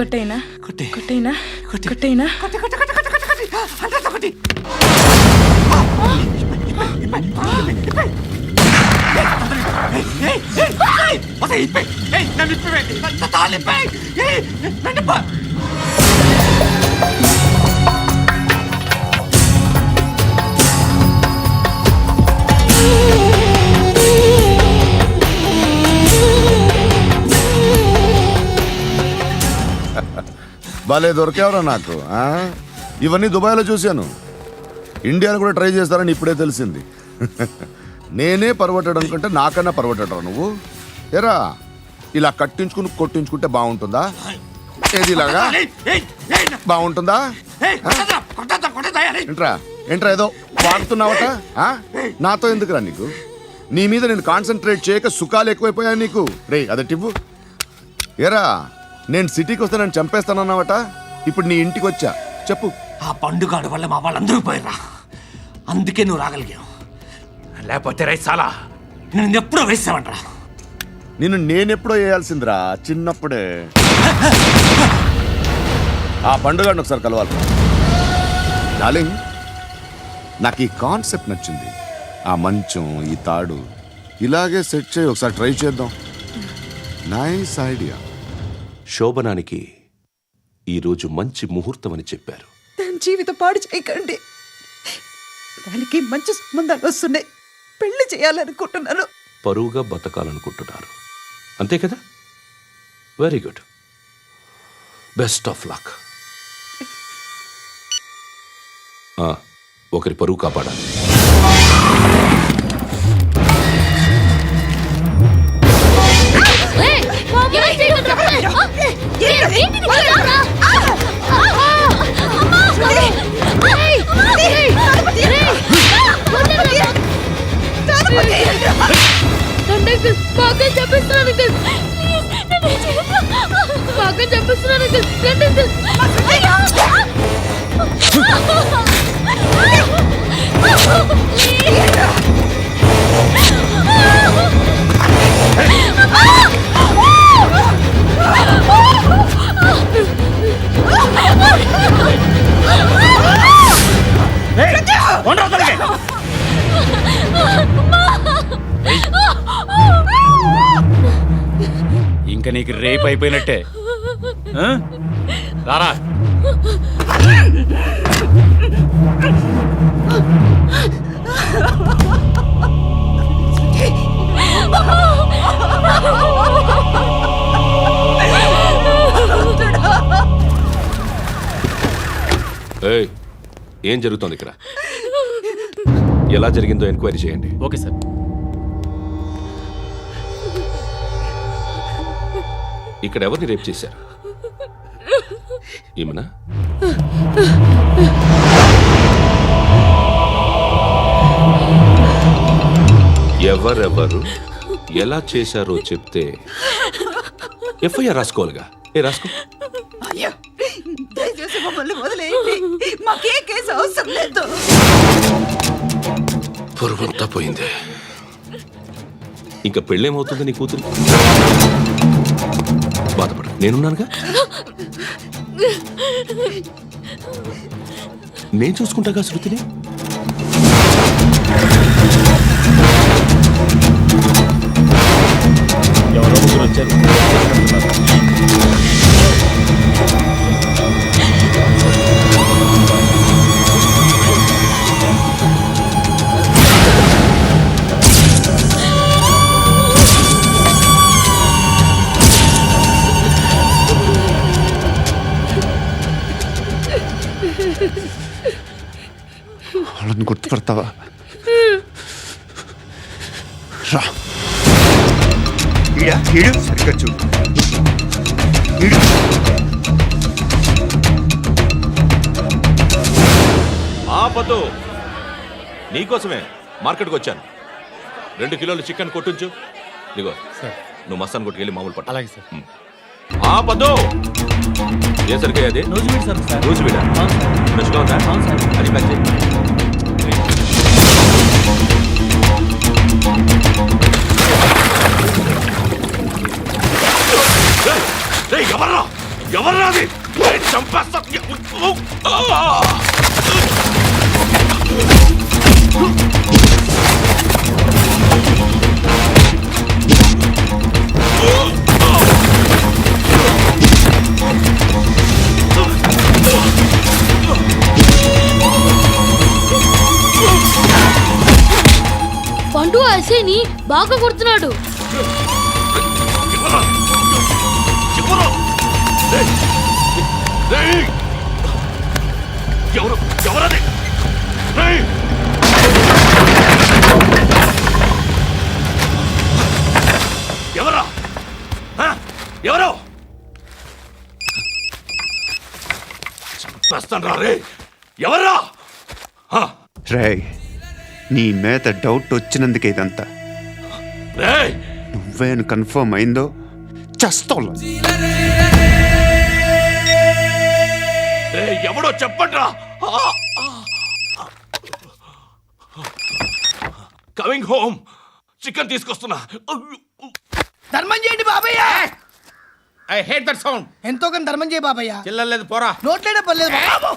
కొట్టైనా కొట్టైనా కొట్టైనా భలే దొరికేవరా నాకు. ఇవన్నీ దుబాయ్లో చూశాను, ఇండియాలో కూడా ట్రై చేస్తారని ఇప్పుడే తెలిసింది. నేనే పర్వటాడు అనుకుంటే నాకన్నా పర్వటాడరా నువ్వు. ఎరా ఇలా కట్టించుకుని కొట్టించుకుంటే బాగుంటుందా? ఏది ఇలాగా బాగుంటుందా? ఏంట్రా ఏదో వాడుతున్నావట? నాతో ఎందుకురా నీకు? నీ మీద నేను కాన్సన్ట్రేట్ చేయక సుఖాలు ఎక్కువైపోయా నీకు. రే అదటివ్వు. ఎరా నేను సిటీకి వస్తే నన్ను చంపేస్తానన్నావట, ఇప్పుడు నీ ఇంటికి వచ్చా. చెప్పు. ఆ పండుగాడు వల్ల మా వాళ్ళందరూ పోయిర్రా, అందుకే నువ్వు రాగలిగావు. లేకపోతే రైసాలా నేను ఎప్పుడో వేసామంట్రా. నేనెప్పుడో వేయాల్సిందిరా, చిన్నప్పుడే. ఆ పండుగను ఒకసారి కలవాలి. డార్లింగ్, నాకు ఈ కాన్సెప్ట్ నచ్చింది. ఆ మంచం, ఈ తాడు ఇలాగే సెట్ చేయి, ఒకసారి ట్రై చేద్దాం. Nice idea. శోభనానికి ఈరోజు మంచి ముహూర్తం అని చెప్పారు. దాని జీవితం పాడు చేయకండి. దానికి మంచి సంబంధాలు వస్తున్నాయి, పెళ్లి చేయాలనుకుంటున్నాను. పరువుగా బతకాలనుకుంటున్నారు, అంతే కదా? Very good, best of luck. ఒకరి పరువు కాపాడాలి. ఇంకా నీకు రేపు అయిపోయినట్టే. రారా. ఏం జరుగుతోంది ఇక్కడ? ఎలా జరిగిందో ఎంక్వైరీ చేయండి. Okay sir. ఇక్కడ ఎవరిని రేప్ చేశారు? ఏమన్నా? ఎవరెవరు ఎలా చేశారో చెప్తే ఎఫ్ఐఆర్ రాసుకోవాలిగా. రాసుకో. దయచేసి మమ్మల్ని వదిలేయండి, మాకే కేసు అవసరం లేదు. పొరుగుంతా పోయింది, ఇంకా పెళ్ళేమవుతుంది నీ కూతురు? బాధపడ, నేనున్నానుగా. నేను చూసుకుంటాగా శృతిని. ఎవరో ముగ్గురు వచ్చారు. వాళ్ళని గుర్తుపడతావా? రా. సరిగ్గా చూడు. ఆపతో నీకోసమే మార్కెట్కి వచ్చాను. 2 కిలోలు చికెన్ కొట్టుంచు. ఇదిగో నువ్వు మసాన్ కొట్టుకెళ్ళి మామూలు పట్టు. అలాగే సార్. ఆపతో ఏ సరిగ్గా అది? నూజివీడు సార్. నూజివీడా? ఫ్రెష్గా ఉందా? అది ప్యాక్ చేయి. ఎవర్రా ఎవరు రాది చంపేస్తా పండు అసేని బాగా కొడుతున్నాడు. ఎవరు ఎవరది ఎవరా ఎవరు చంపేస్తాను రా రే ఎవరా రేయ్, నీ మీద డౌట్ వచ్చినందుకే ఇదంతా. రే నువ్వేను కన్ఫర్మ్ అయిందో చస్తావు. ఎవడో చెప్పండి రా కమింగ్ హోమ్ చికెన్ తీసుకొస్తున్నా. ధర్మం చేయండి బాబయ్య. I hate that sound. ఎంతో కొంత ధర్మం చేయ బాబయ్య. చిల్లలేదు పోరా. నోట్లేడే పర్లేదు బాబు.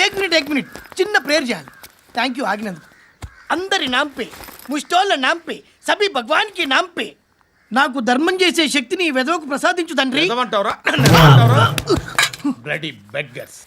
ఏక్ మినిట్ చిన్న ప్రేయర్ చేయాలి. థ్యాంక్ యూ ఆగినందుకు. అందరి నాంపే ముష్టోళ్ళ నాంపే సభీ భగవాన్ కి నాంపే నాకు ధర్మం చేసే శక్తిని ఈ వెధవకు ప్రసాదించు తండ్రి. ఏమంటావురా బ్లడీ బెగ్గర్స్.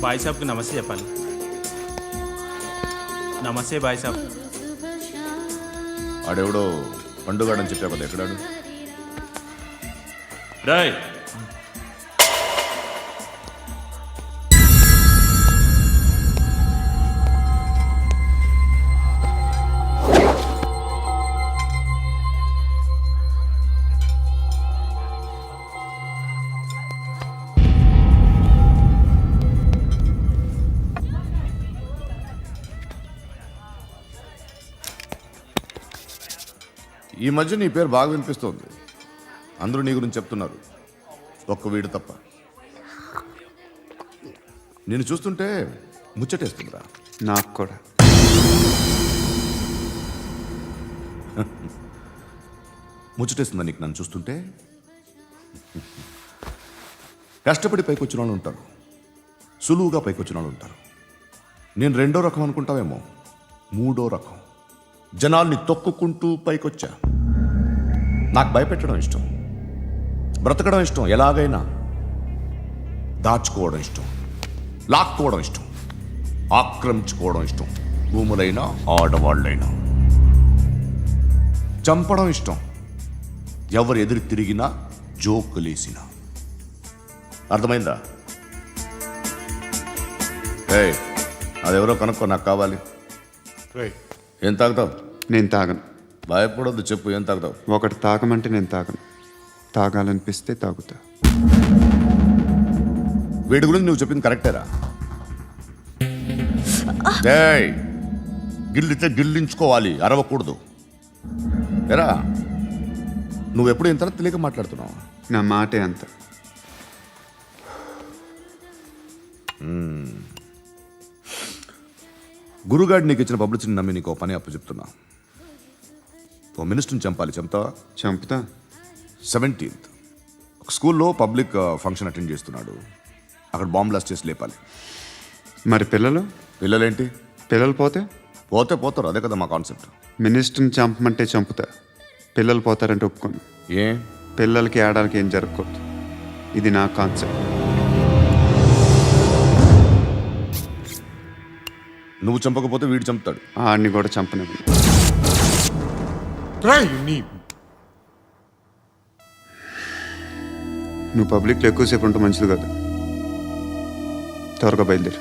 బాయ్ సాబ్కి నమస్తే చెప్పాలి. నమస్తే బాయ్ సాబ్. ఆడెవడో పండుగాడని చెప్పావు కదా, ఎక్కడాడు? రాయ్ ఈ మధ్య నీ పేరు బాగా వినిపిస్తోంది. అందరూ నీ గురించి చెప్తున్నారు, ఒక్క వీడు తప్ప. నేను చూస్తుంటే ముచ్చటేస్తుందిరా. నాకు కూడా. ముచ్చటేస్తుందా నీకు నన్ను చూస్తుంటే? కష్టపడి పైకి వచ్చిన వాళ్ళు ఉంటారు, సులువుగా పైకి వచ్చిన వాళ్ళు ఉంటారు. నేను రెండో రకం అనుకుంటావేమో, మూడో రకం. జనాల్ని తొక్కుకుంటూ పైకొచ్చా. నాకు భయపెట్టడం ఇష్టం, బ్రతకడం ఇష్టం, ఎలాగైనా దాచుకోవడం ఇష్టం, లాక్కోవడం ఇష్టం, ఆక్రమించుకోవడం ఇష్టం. భూములైనా ఆడవాళ్ళైనా చంపడం ఇష్టం, ఎవరు ఎదురు తిరిగినా జోకులేసినా. అర్థమైందా? ఏయ్, అదెవరో కనుక్కో, నాకు కావాలి. ఏం తాగుతావు? నేను తాగను. భయపడొద్దు, చెప్పు ఏం తాగుతావు? ఒకటి తాగమంటే నేను తాగను. తాగాలనిపిస్తే తాగుతా. వీడి గురించి నువ్వు చెప్పింది కరెక్టేరా? ఏయ్, గిల్లితే గిల్లించుకోవాలి, అరవకూడదు. ఎరా, నువ్వెప్పుడు ఇంత తెలియక మాట్లాడుతున్నావు? నా మాటే అంత. గురుగాడు నీకు ఇచ్చిన పబ్లిసిటీని నమ్మి నీకు పని అప్పు చెప్తున్నా. ఓ మినిస్టర్ని చంపాలి, చంపుతావా? చంపుతా. 17th ఒక స్కూల్లో పబ్లిక్ ఫంక్షన్ అటెండ్ చేస్తున్నాడు. అక్కడ బాంబ్ బ్లాస్ట్ చేసి లేపాలి. మరి పిల్లలు? పిల్లలేంటి? పిల్లలు పోతే పోతే పోతారు, అదే కదా మా కాన్సెప్ట్. మినిస్టర్ని చంపమంటే చంపుతా, పిల్లలు పోతారంటే ఒప్పుకోను. ఏ? పిల్లలకి ఆడాలకి ఏం జరగకూడదు. ఇది నా కాన్సెప్ట్. నువ్వు చంపకపోతే వీడు చంపుతాడు. ఆడిని కూడా చంపనివ్వను. నువ్వు పబ్లిక్లో ఎక్కువసేపు ఉంటే మంచిది కాదు. త్వరగా బయలుదేరు.